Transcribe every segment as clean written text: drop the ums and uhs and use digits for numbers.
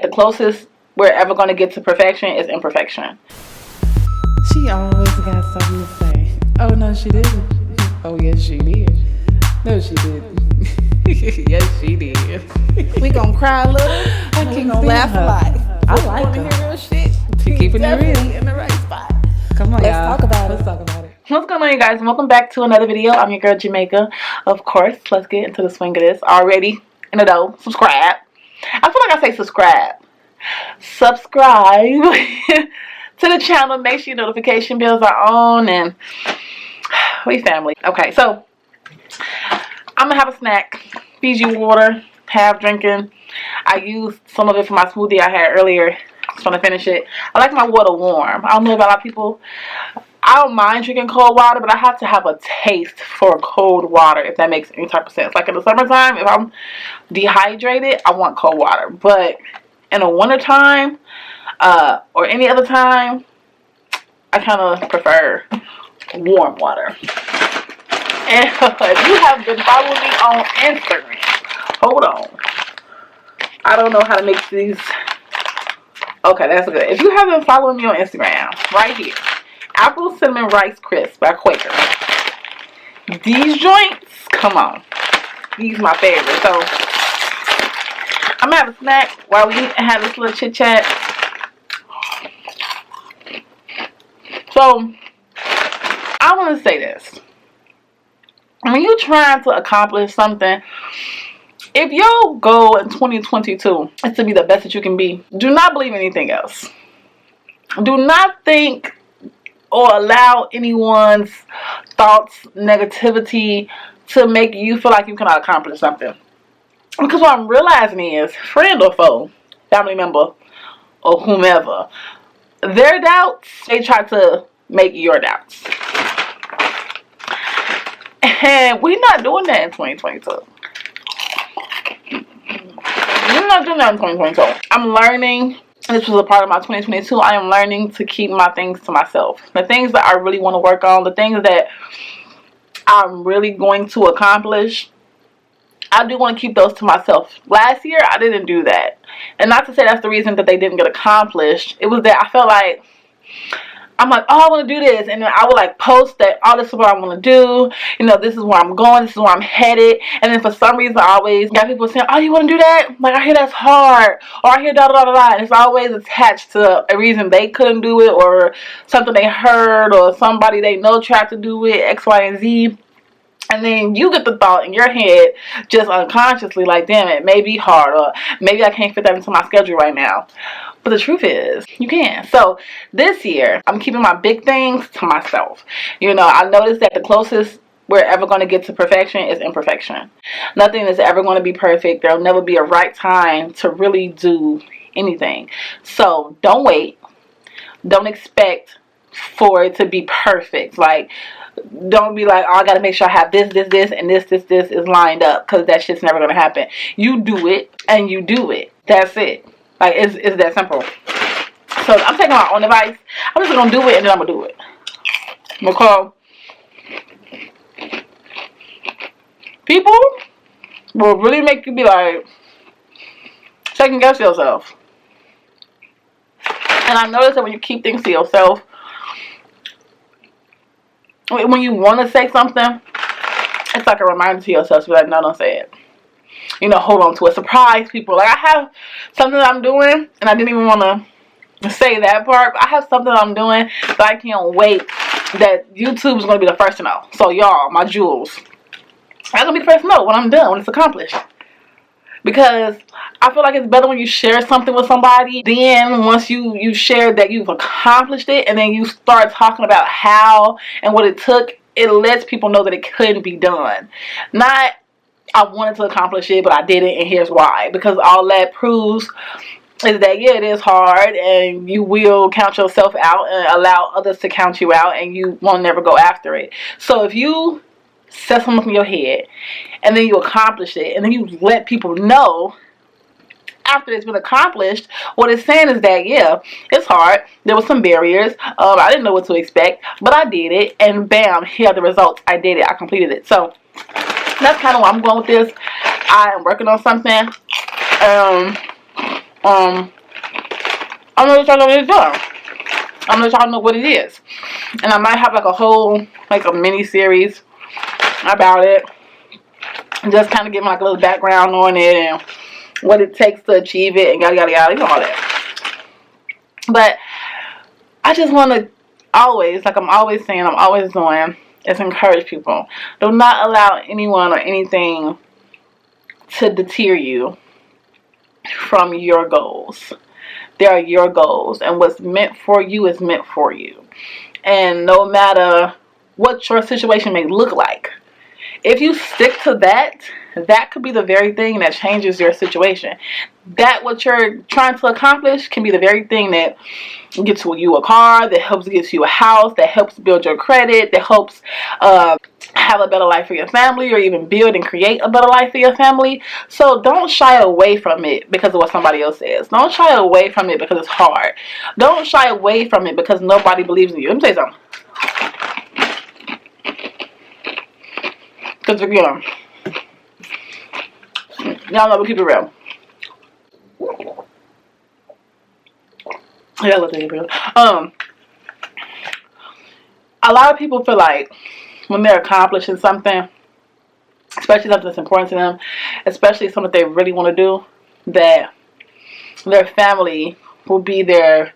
The closest we're ever going to get to perfection is imperfection. She always got something to say. Oh, no, she didn't. Oh, yes, she did. No, she didn't. Yes, she did. We gonna cry a little. I can't laugh a lot. I like her. Hear real shit. She keeping it real. In the right spot. Come on, Let's y'all. talk about Let's it. talk about it. What's going on, you guys? Welcome back to another video. I'm your girl, Jamaica. Of course, let's get into the swing of this. Already in the dough. Subscribe. I feel like I say subscribe. Subscribe to the channel. Make sure your notification bells are on, and we family. Okay, so I'm gonna have a snack. Fiji water, half drinking. I used some of it for my smoothie I had earlier. Just want to finish it. I like my water warm. I don't know about a lot of people. I don't mind drinking cold water, but I have to have a taste for cold water, if that makes any type of sense. Like in the summertime, if I'm dehydrated, I want cold water. But in the wintertime, or any other time, I kind of prefer warm water. And if you have been following me on Instagram, hold on. I don't know how to make these. Okay, that's good. If you haven't followed me on Instagram, right here, Apple Cinnamon Rice Crisp by Quaker. These joints, come on. These my favorite. So, I'm going to have a snack while we have this little chit chat. So, I want to say this. When you're trying to accomplish something, if your goal in 2022 is to be the best that you can be, do not believe anything else. Do not think or allow anyone's thoughts, negativity to make you feel like you cannot accomplish something. Because what I'm realizing is, friend or foe, family member, or whomever, their doubts, they try to make your doubts. And we're not doing that in 2022. We're not doing that in 2022. I'm learning. This was a part of my 2022. I am learning to keep my things to myself. The things that I really want to work on, the things that I'm really going to accomplish, I do want to keep those to myself. Last year, I didn't do that. And not to say that's the reason that they didn't get accomplished. It was that I felt like, I'm like, oh, I want to do this. And then I would like post that, oh, this is what I want to do. You know, this is where I'm going. This is where I'm headed. And then for some reason, I always got people saying, oh, you want to do that? Like, I hear that's hard. Or I hear da da da da. And it's always attached to a reason they couldn't do it, or something they heard, or somebody they know tried to do it, X, Y, and Z. And then you get the thought in your head, just unconsciously, like, damn, it may be hard, or maybe I can't fit that into my schedule right now. But the truth is, you can. So this year, I'm keeping my big things to myself. You know, I noticed that the closest we're ever going to get to perfection is imperfection. Nothing is ever going to be perfect. There'll never be a right time to really do anything. So don't wait. Don't expect for it to be perfect. Like, don't be like, oh, I got to make sure I have this, and this is lined up, because that shit's never going to happen. You do it, and you do it. That's it. Like, it's that simple. So, I'm taking my own advice. I'm just going to do it, and then I'm going to do it. Because people will really make you be like, second guess yourself. And I noticed that when you keep things to yourself, when you want to say something, it's like a reminder to yourself to be like, no, don't say it. You know, hold on to it. Surprise people. Like, I have something that I'm doing, and I didn't even want to say that part, but I have something I'm doing that I can't wait that YouTube is going to be the first to know. So, y'all, my jewels, I'm going to be the first to know when I'm done, when it's accomplished. Because I feel like it's better when you share something with somebody. Then once you share that you've accomplished it, and then you start talking about how and what it took, it lets people know that it couldn't be done. Not, I wanted to accomplish it, but I didn't, and here's why. Because all that proves is that, yeah, it is hard, and you will count yourself out and allow others to count you out, and you won't never go after it. So if you set something up in your head, and then you accomplish it, and then you let people know after it's been accomplished, what it's saying is that, yeah, it's hard. There were some barriers. I didn't know what to expect, but I did it, and bam, here are the results. I did it. I completed it. So that's kind of where I'm going with this. I am working on something. On I'm gonna let y'all know what it's doing. I'm gonna let y'all know what it is. And I might have like a whole, like a mini series about it. Just kind of give like a little background on it and what it takes to achieve it and yada yada yada, you know, all that. But I just want to always, like I'm always saying, I'm always doing, is encourage people. Do not allow anyone or anything to deter you from your goals. They are your goals, and what's meant for you is meant for you. And no matter what your situation may look like, if you stick to that, that could be the very thing that changes your situation. That what you're trying to accomplish can be the very thing that gets you a car, that helps get you a house, that helps build your credit, that helps have a better life for your family, or even build and create a better life for your family. So don't shy away from it because of what somebody else says. Don't shy away from it because it's hard. Don't shy away from it because nobody believes in you. Let me tell you something. Because again, y'all know we keep it real. Yeah, let's take it real. A lot of people feel like when they're accomplishing something, especially something that's important to them, especially something that they really want to do, that their family will be their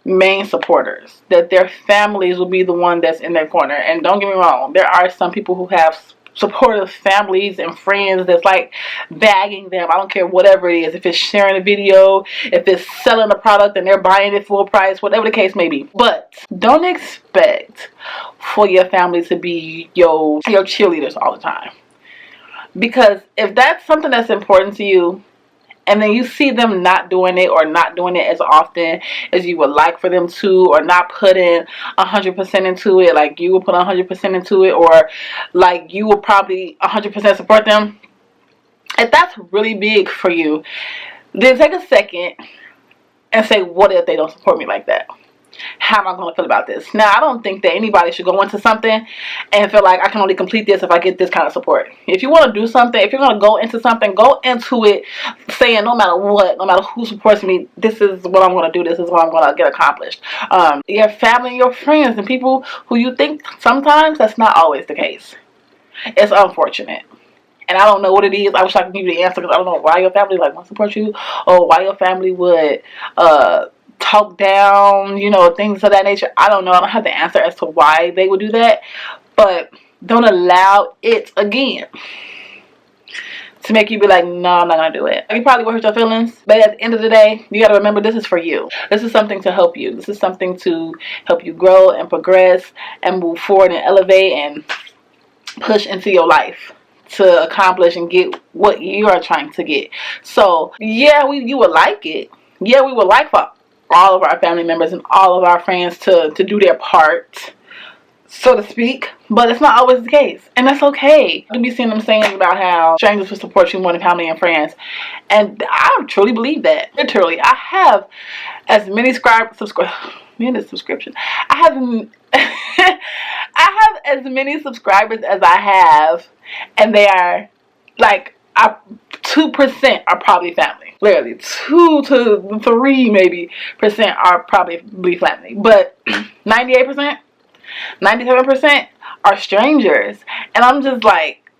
main supporters, that their families will be the one that's in their corner. And don't get me wrong, there are some people who have supportive families and friends that's like bagging them. I don't care whatever it is, if it's sharing a video, if it's selling a product and they're buying it full price, whatever the case may be. But don't expect for your family to be your cheerleaders all the time, because if that's something that's important to you and then you see them not doing it, or not doing it as often as you would like for them to, or not putting 100% into it like you would put 100% into it, or like you will probably 100% support them, if that's really big for you, then take a second and say, what if they don't support me like that? How am I going to feel about this? Now, I don't think that anybody should go into something and feel like I can only complete this if I get this kind of support. If you want to do something, if you're going to go into something, go into it saying no matter what, no matter who supports me, this is what I'm going to do, this is what I'm going to get accomplished. Your family, your friends, and people who you think sometimes that's not always the case. It's unfortunate. And I don't know what it is. I wish I could give you the answer, because I don't know why your family like won't support you, or why your family would talk down, you know, things of that nature. I don't know. I don't have the answer as to why they would do that. But don't allow it again to make you be like, no, I'm not going to do it. You probably will hurt your feelings, but at the end of the day, you got to remember this is for you. This is something to help you. This is something to help you grow and progress and move forward and elevate and push into your life to accomplish and get what you are trying to get. So, yeah, you would like it. Yeah, we would like for all of our family members and all of our friends to do their part, so to speak, but it's not always the case, and that's okay. You'll be seeing them saying about how strangers will support you more than family and friends, and I truly believe that. Literally, I have as many subscriptions. I have as many subscribers as I have, and they are like 2% are probably family. Literally, 2 to 3 maybe % are probably family, but 98%, 97% are strangers, and I'm just like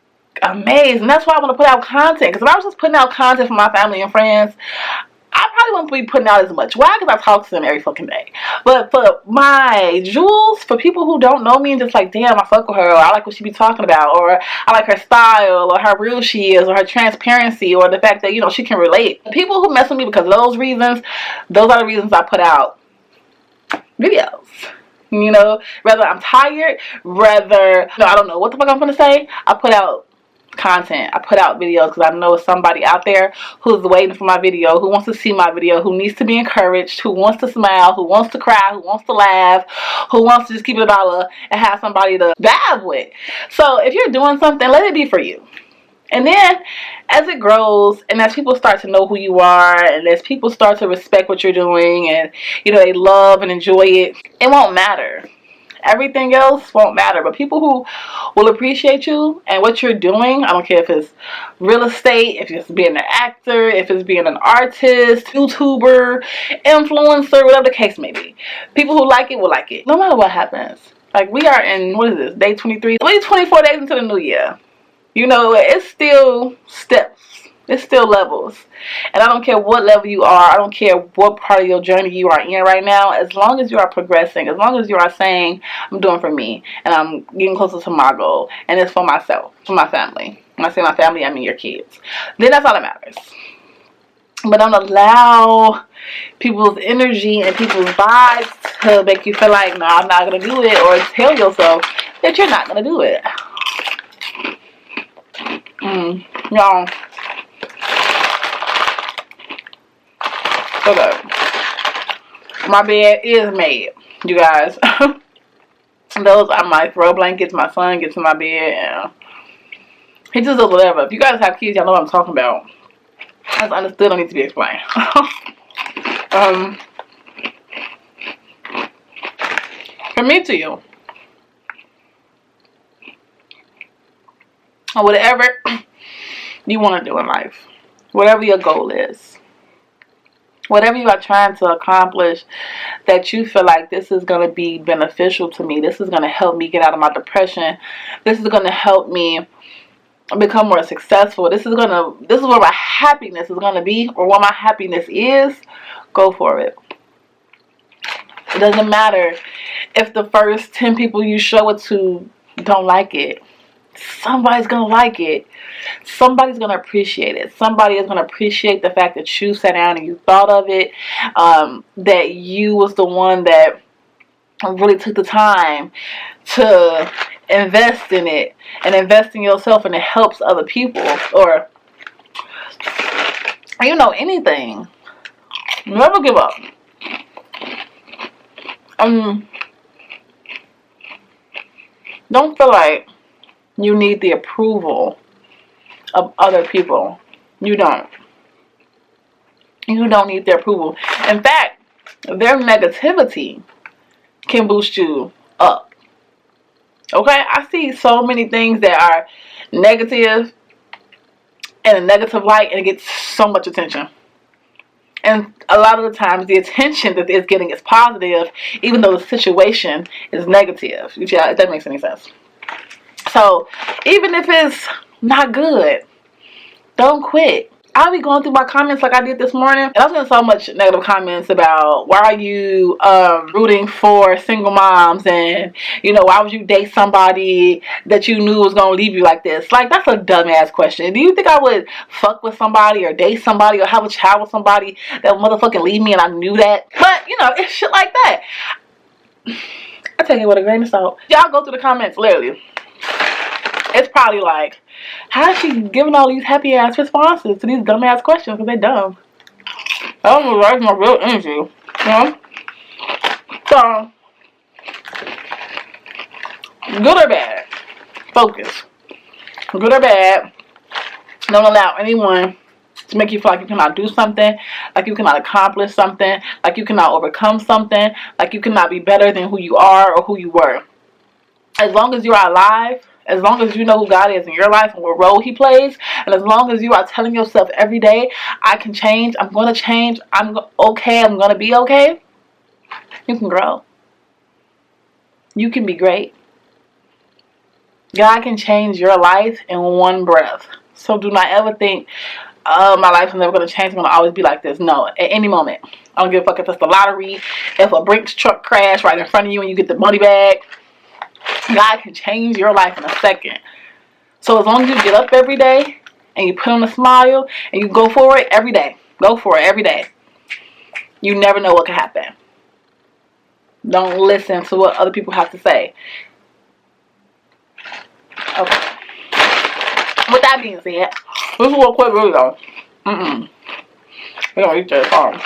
amazed. And that's why I want to put out content, because if I was just putting out content for my family and friends, I probably wouldn't be putting out as much. Why? Because I talk to them every fucking day. But for my jewels, for people who don't know me and just like, damn, I fuck with her, or I like what she be talking about, or I like her style, or how real she is, or her transparency, or the fact that, you know, she can relate. People who mess with me because of those reasons, those are the reasons I put out videos. You know, whether I'm tired, whether, no, I don't know what the fuck I'm gonna say, I put out content. I put out videos because I know somebody out there who's waiting for my video, who wants to see my video, who needs to be encouraged, who wants to smile, who wants to cry, who wants to laugh, who wants to just keep it $1 and have somebody to vibe with. So if you're doing something, let it be for you. And then as it grows, and as people start to know who you are, and as people start to respect what you're doing, and, you know, they love and enjoy it, it won't matter Everything else won't matter. But people who will appreciate you and what you're doing, I don't care if it's real estate, if it's being an actor, if it's being an artist, YouTuber, influencer, whatever the case may be. People who like it will like it, no matter what happens. Like, we are in, what is this, day 23? We're 24 days into the new year. You know, it's still steps. It's still levels. And I don't care what level you are. I don't care what part of your journey you are in right now. As long as you are progressing, as long as you are saying, I'm doing for me, and I'm getting closer to my goal, and it's for myself, for my family. When I say my family, I mean your kids. Then that's all that matters. But don't allow people's energy and people's vibes to make you feel like, no, I'm not going to do it, or tell yourself that you're not going to do it. Y'all. Okay. My bed is made, you guys. Those are my throw blankets. My son gets in my bed and he just does whatever. If you guys have kids, y'all know what I'm talking about. That's understood, don't need to be explained. From me to you. Or whatever you want to do in life. Whatever your goal is. Whatever you are trying to accomplish that you feel like this is going to be beneficial to me. This is going to help me get out of my depression. This is going to help me become more successful. This is where my happiness is going to be, or what my happiness is. Go for it. It doesn't matter if the first 10 people you show it to don't like it. Somebody's going to like it. Somebody's going to appreciate it. Somebody is going to appreciate the fact that you sat down and you thought of it. That you was the one that really took the time to invest in it. And invest in yourself, and it helps other people. Or, you know, anything. Never give up. Don't feel like you need the approval of other people. You don't. You don't need their approval. In fact, their negativity can boost you up. Okay? I see so many things that are negative in a negative light, and it gets so much attention. And a lot of the times, the attention that it's getting is positive, even though the situation is negative. Yeah, if that makes any sense. So, even if it's not good, don't quit. I'll be going through my comments like I did this morning, and I was getting so much negative comments about, why are you rooting for single moms, and, you know, why would you date somebody that you knew was going to leave you like this? Like, that's a dumbass question. Do you think I would fuck with somebody, or date somebody, or have a child with somebody that would motherfucking leave me and I knew that? But, you know, it's shit like that. I take it with a grain of salt. Y'all go through the comments, literally. It's probably like, how is she giving all these happy ass responses to these dumb ass questions? Because they dumb. I don't know, that's my real energy. You know? So, good or bad, focus. Good or bad, don't allow anyone to make you feel like you cannot do something, like you cannot accomplish something, like you cannot overcome something, like you cannot be better than who you are or who you were. As long as you are alive, as long as you know who God is in your life and what role He plays, and as long as you are telling yourself every day, I can change, I'm going to change, I'm okay, I'm going to be okay, you can grow. You can be great. God can change your life in one breath. So do not ever think, my life is never going to change, I'm going to always be like this. No, at any moment. I don't give a fuck if it's the lottery, if a Brinks truck crash right in front of you and you get the money back. God can change your life in a second. So as long as you get up every day and you put on a smile and you go for it every day. Go for it every day. You never know what can happen. Don't listen to what other people have to say. Okay. With that being said, this is a quick video. We're gonna eat this song.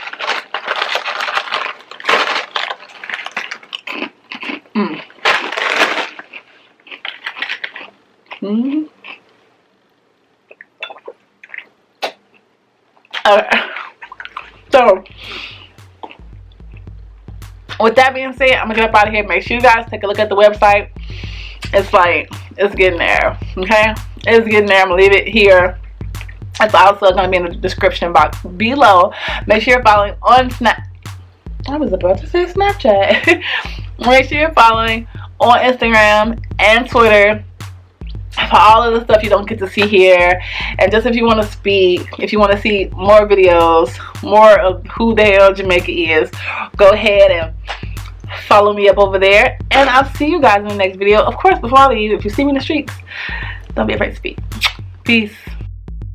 Okay. So, with that being said, I'm gonna get up out of here. Make sure you guys take a look at the website. It's getting there. Okay, it's getting there. I'm gonna leave it here. It's also gonna be in the description box below. Make sure you're following on I was about to say Snapchat. Make sure you're following on Instagram and Twitter for all of the stuff you don't get to see here. And just if you want to speak, if you want to see more videos, more of who the hell Jamaica is, go ahead and follow me up over there. And I'll see you guys in the next video. Of course, before I leave, if you see me in the streets, don't be afraid to speak. Peace.